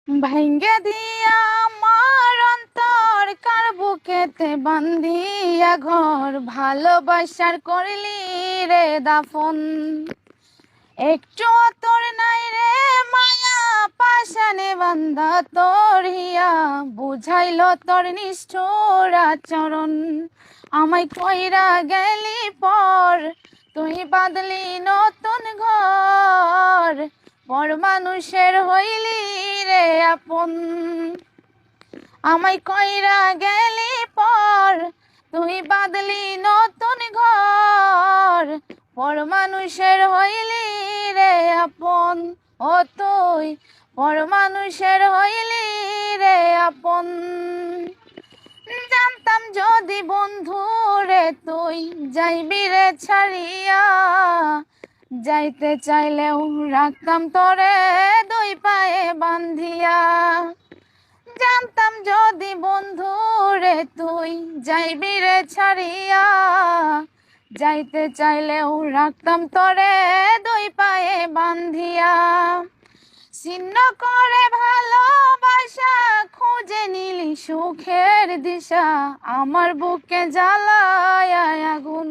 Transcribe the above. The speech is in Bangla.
ভাইঙ্গে দিয়া আমার অন্তর কার বুকেতে বান্ধিয়া ঘর ভালোবাসার করলি রে দাফন। একটু তোর নাই রে মায়া পাশানে বান্ধা তোর হিয়া বুঝাইল তোর নিষ্ঠুর আচরণ। আমায় কইরা গেলি পর তুই বাঁধলি নতুন ঘর পর মানুষের হইলি রে আপন। আমায় কইরা গেলি পর তুই বাঁধলি নতুন ঘর পর মানুষের হইলি রে আপন। ও তুই পর মানুষের হইলি রে আপন। জানতাম যদি বন্ধু রে তুই যাইবি রে ছাড়িয়া, যাইতে চাইলেও রাখতাম তোরে দুই পায়ে বান্ধিয়া। জানতাম যদি বন্ধু রে তুই যাইবি রে ছাড়িয়া, যাইতে চাইলেও রাখতাম তোরে দুই পায়ে বান্ধিয়া। ছিন্ন করে ভালোবাসা খুঁজে নিলি সুখের দিশা, আমার বুকে জ্বালায় আগুন।